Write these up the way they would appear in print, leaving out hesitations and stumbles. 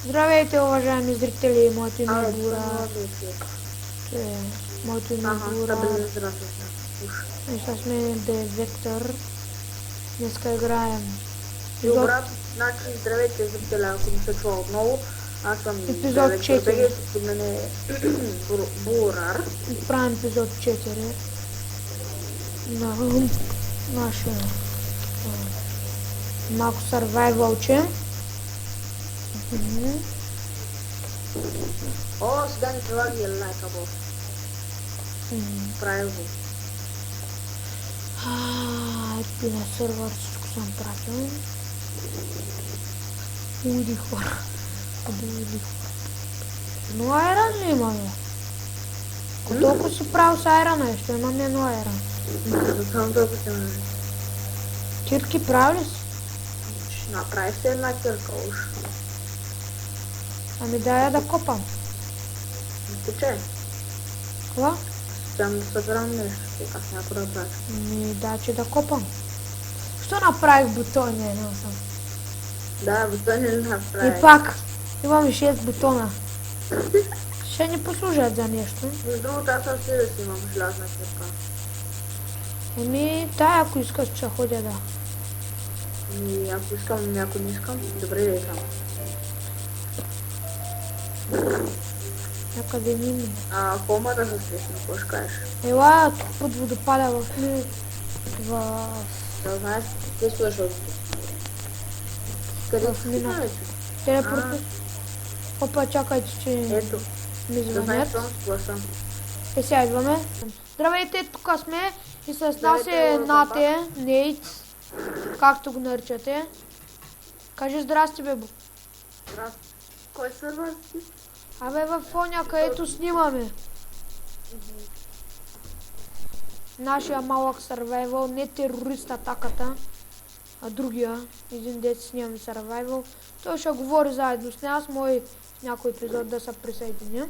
Здравейте, уважаеми зрители, моето име е Бура. Моето име е Бура. И сега сме Вектор. Днеска играем. Добре, значи здравейте зрители, ако ми се чува отново. Аз съм епизод 4. С мен е Бурар. Правим епизод 4 на нашия малко сървайвълче. О, сега ни прилага и лайкабъл. Правилно. Ето на сървър всичко съм пратил. Уди хора. Но айран ли имаме? Ако толкова си правил с айрана, ще имаме едно айран. Само толкова се намери. Кирки прави ли си? Направи се една кирка уж. Ами дай я да копам. Тече. Кога? Там да събирам нещо, аз някой да правя. Ми дай, че да копам. Що направих бутони, не съм? Да, бутони не направи. И пак имам 6 бутона. Ще ни послужат за нещо. Между другото, аз със себе си имам желязна кирка. Еми, дай, ако искаш, че ходя, да. И ако искам, ако не искам, добре да искам. Някъде ни ми. Ако ма да се срещна, какво ще кажеш? Ела, под водопада в ми... Да знаеш, те слушаш от къде В си мина. вече? Телепорта. Опа, чакайте, че Ето, ми да знаеш, звънят. съм с гласа. Сега идваме. Здравейте, тук сме и с нас Здравейте, е Лорда Нате, Нейт, както го наричате. Кажи здрасти, бебо. Здрасти. Кой сървър си? Абе, в фоня, където снимаме. Нашия малък сървайвъл, не терорист атаката, а другия, един дет снимаме сървайвъл. Той ще говори заедно с нас, мой в някой епизод да се присъединя.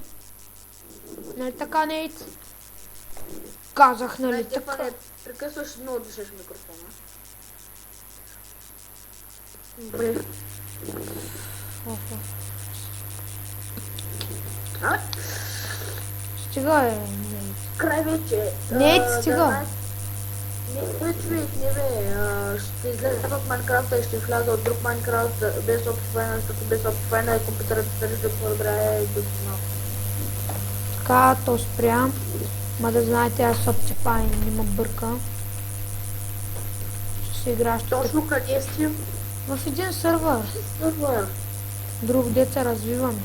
Нали така, Нейт? Казах, нали така? Стефане, прекъсваш много дишаш микрофона. Добре. А? Стига е, Нейт. Край вече. Нейт, стига. Не, човек, не бе. Ще излезе в Майнкрафта и ще вляза от друг Майнкрафт без Optifine, защото без Optifine компютърът се държи по-добре и до малко. Така, то спря. Ма да знаете, аз Optifine не ме бърка. Ще си играш тук. Точно къде сте? В един сървър. Сървър. Друг деца развиваме.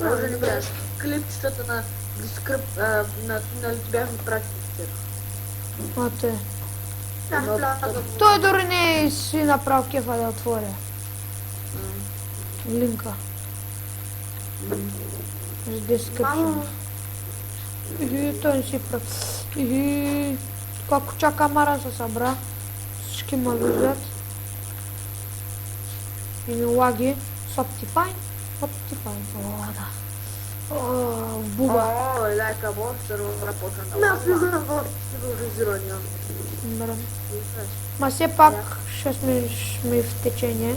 Може да не гледаш клипчетата на дискрипт, нали ти бяхме практиките. Оте. Да, Той дори не си направил кефа да отворя. Линка. С description. Той не си прави. Тук куча камара се събра. Всички ме виждат. И ми лаги. С Optifine. Optifine. О, да. Буба. лайка бос, сървъра почна да лаги. Аз влизам в тероризирания. Добре. Ма все пак ще сме в течение.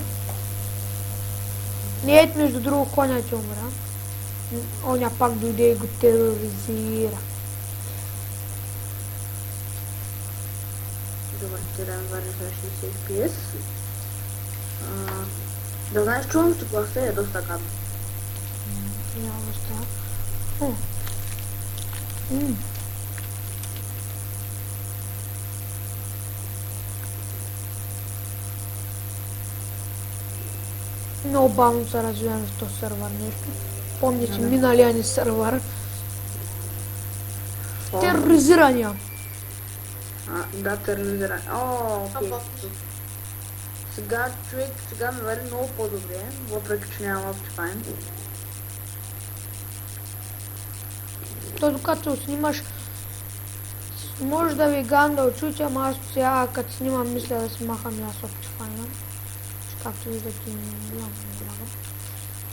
Не е между друго коня ти умра. Оня пак дойде и го тероризира. Добре, ще да варя за 60 FPS. Да знаеш, чувам, че гласа е доста гадно. Няма да става. Много бавно се развиваме в този сървър нещо. Помните миналия ни сървър. Тероризирания. Да, тероризиране. Окей. Сега човек, сега ме вари много по-добре, въпреки че нямам Optifine. То докато снимаш, може да ви ган да очуте, ама аз сега като снимам мисля да си махам и аз Optifine. Както виждате, нямам много.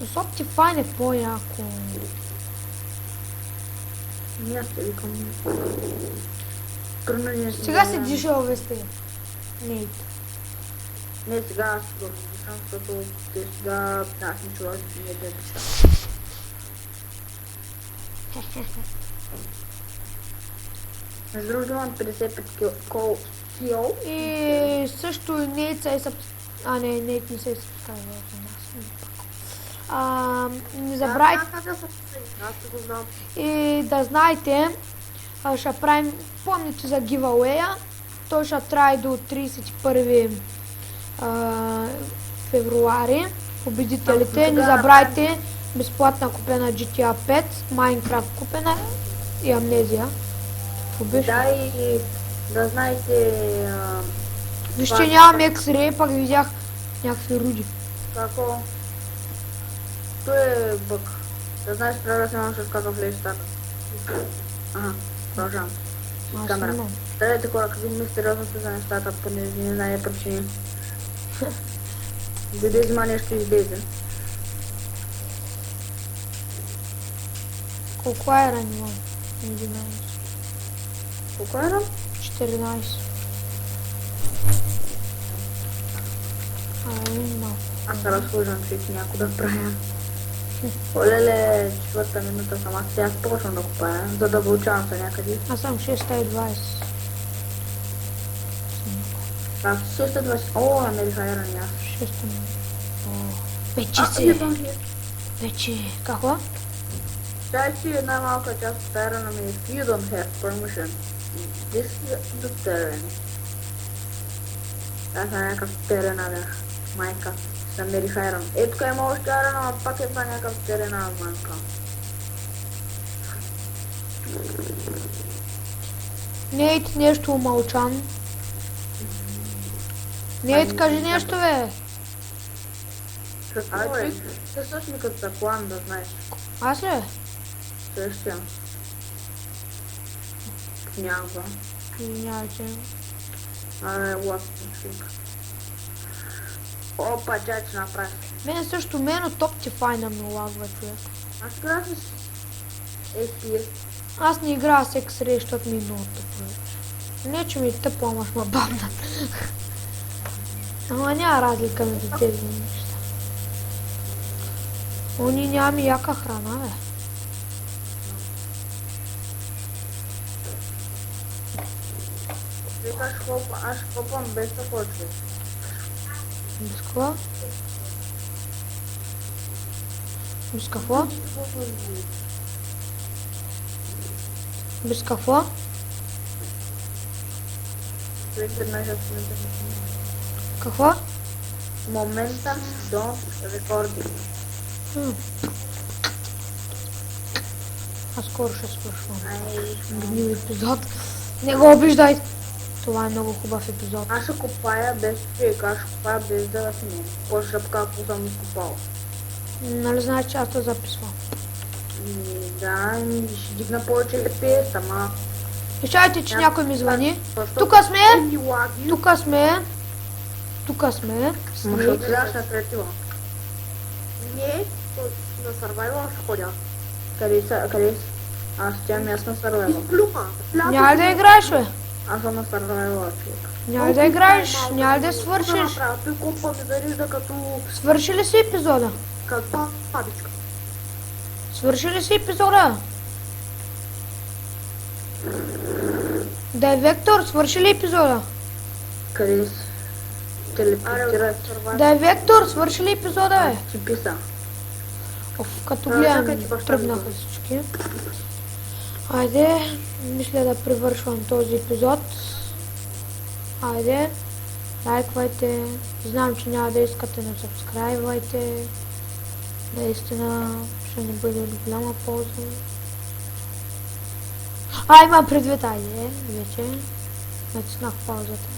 Но с Optifine е по-яко. Не, аз те викам. Сега се дишал весте. Нейт. Не, сега аз ще го слушам, защото те сега аз не чуваш и не неща. Между другото имам 55 кил. И също Нейт се е Нейт не се е съпоставил за нас. Не забравяйте Аз ще го знам. и да знаете, ще правим, помните за гивауея, той ще трае до 31 февруари. Победителите, не забравяйте, безплатна купена GTA 5, Minecraft купена и Амнезия. Да, и да знаете Вижте, нямам X-Ray, пак видях някакви руди. како... То е бък. Да знаеш, трябва да снимам с какъв влез така. Ага, продължавам. Аз Камера. снимам. Дайте хора, какви мистериозности за нещата, по не знае причини. Дойде взима нещо и излезе. Колко айрон имам? 11. Колко е, 14. Малко. аз се разхождам, че ти някой да правя. Олеле, четвърта минута съм, аз сега почвам да купая, за да получавам се някъде. Аз съм 620. Так, 620. О, намериха айрон и аз. 600. Вече се. Вече. Какво? Чай си една малка част от айрона ми. You don't have permission. This is the terrain. Аз на някакъв терен бях. Майка. Се намерих айрон. Е, тук има още айрон, ама пак е това някакъв терен майка. Нейт нещо умълчан. Нейт, кажи нещо, бе. Какво е? Те също ми като заплан, да знаеш. Аз ли? Същия. Някаква. Извинявайте. Абе, лапник. Опа, чай, че направи. Мен също, мен от Optifine ме лагва, човек. Аз играх с FPS. Аз не играя с X-Ray, защото ми е много тъпо. Не, че ми е тъпо, ама ще ме бавнат. Ама няма разлика между тези неща. Они нямаме яка храна, бе. Викаш хлопа, аз хлопам без такова човек. Без какво? Без какво? Без какво? Човек веднъж аз не Какво? момента до рекорди. Аз скоро ще свършвам. Ай, Гнил епизод. Не го обиждай! Това е много хубав епизод. аз ще копая без човек, аз ще копая без да снимам. После ще покажа какво съм изкопал. Нали знаеш, че аз те записвам. Да, ще дигна повече FPS, ама... Изчайте, че някой ми звъни. Защото Тука сме! ни лаги. Тука сме! Тука сме! Ма ще отидаш на креатива. Не, на Survival ще ходя. Къде са? Аз тя аз на Survival. Няма да играеш, бе! Аз съм на Survival, човек. Няма да играеш, няма да свършиш. Той колко ми зарежда като Свърши ли си епизода? папичка. Свърши ли си епизода? Да е Вектор, свърши ли епизода? Къде си? Телепортират. Да е Вектор, свърши ли епизода, бе? Ти писа. Оф, като гледам, чакай, че баща тръгнаха ми всички. Айде, мисля да привършвам този епизод. Айде, лайквайте. Знам, че няма да искате, но сабскрайбвайте. Наистина ще ни бъде от голяма полза. Имам предвид, айде, вече. Натиснах паузата.